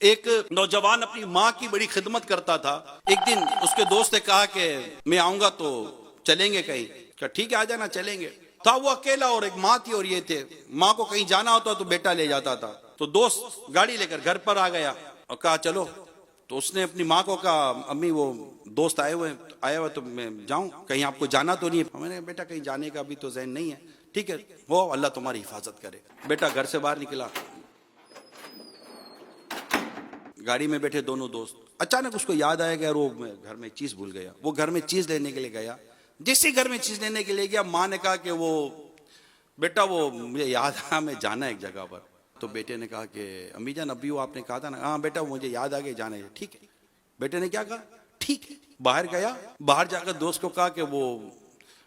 एक नौजवान अपनी माँ की बड़ी खिदमत करता था। एक दिन उसके दोस्त ने कहा कि मैं आऊंगा तो चलेंगे कहीं। क्या ठीक है, आ जाना, चलेंगे। था वो अकेला और एक माँ थी और ये थे। माँ को कहीं जाना होता तो बेटा ले जाता था। तो दोस्त गाड़ी लेकर घर पर आ गया और कहा चलो। तो उसने अपनी माँ को कहा अम्मी वो दोस्त आया हुआ तो मैं जाऊं, कहीं आपको जाना तो नहीं है? मैंने बेटा कहीं जाने का अभी तो ज़हन नहीं है। ठीक है, वो अल्लाह तुम्हारी हिफाजत करे। बेटा घर से बाहर निकला, गाड़ी में बैठे दोनों दोस्त। अचानक उसको याद आया कि यार वो मैं घर में चीज भूल गया। वो घर में चीज लेने के लिए गया। जैसे घर में चीज लेने के लिए गया, माँ ने कहा कि वो बेटा वो मुझे याद आया, मैं जाना है एक जगह पर। तो बेटे ने कहा कि अम्मी जान अभी वो आपने कहा था ना, हाँ बेटा मुझे याद आ गया, जाना है। ठीक है, बेटे ने क्या कहा, ठीक है। बाहर गया, बाहर जाकर दोस्त को कहा कि वो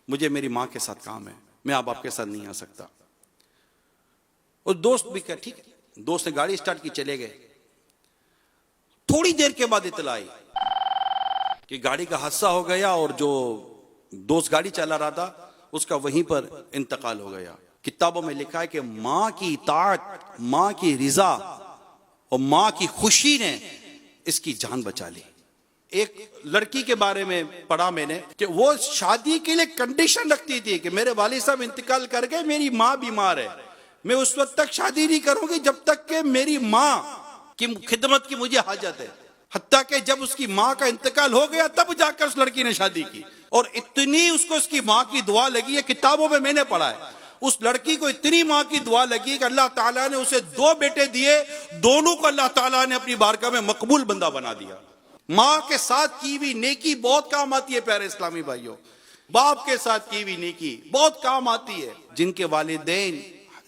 मुझे मेरी माँ के साथ काम है, मैं अब आपके साथ नहीं आ सकता। और दोस्त भी कहा ठीक है। दोस्त ने गाड़ी स्टार्ट की, चले गए। थोड़ी देर के बाद इतला आई कि गाड़ी का हादसा हो गया और जो दोस्त गाड़ी चला रहा था उसका वहीं पर इंतकाल हो गया। किताबों में लिखा है कि मां की इताअत, मां की रिजा और मां की खुशी ने इसकी जान बचा ली। एक लड़की के बारे में पढ़ा मैंने कि वो शादी के लिए कंडीशन रखती थी कि मेरे वालिद साहब इंतकाल कर गए, मेरी मां बीमार है, मैं उस वक्त तक शादी नहीं करूंगी जब तक कि मेरी मां की खिदमत की मुझे हाजत है। हत्ता कि जब उसकी माँ का इंतकाल हो गया तब जाकर उस लड़की ने शादी की। और इतनी उसको उसकी माँ की दुआ लगी है, किताबों में मैंने पढ़ा है, उस लड़की को इतनी माँ की दुआ लगी कि अल्लाह ताला ने उसे 2 बेटे दिए, दोनों को अल्लाह ताला ने अपनी बारगाह में मकबूल बंदा बना दिया। माँ के साथ की हुई नेकी बहुत काम आती है प्यारे इस्लामी भाइयों। बाप के साथ की हुई नेकी बहुत काम आती है। जिनके वालिदैन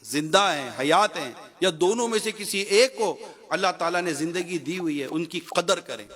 जिंदा हैं, हयात हैं, या दोनों में से किसी एक को अल्लाह ताला ने जिंदगी दी हुई है, उनकी कदर करें।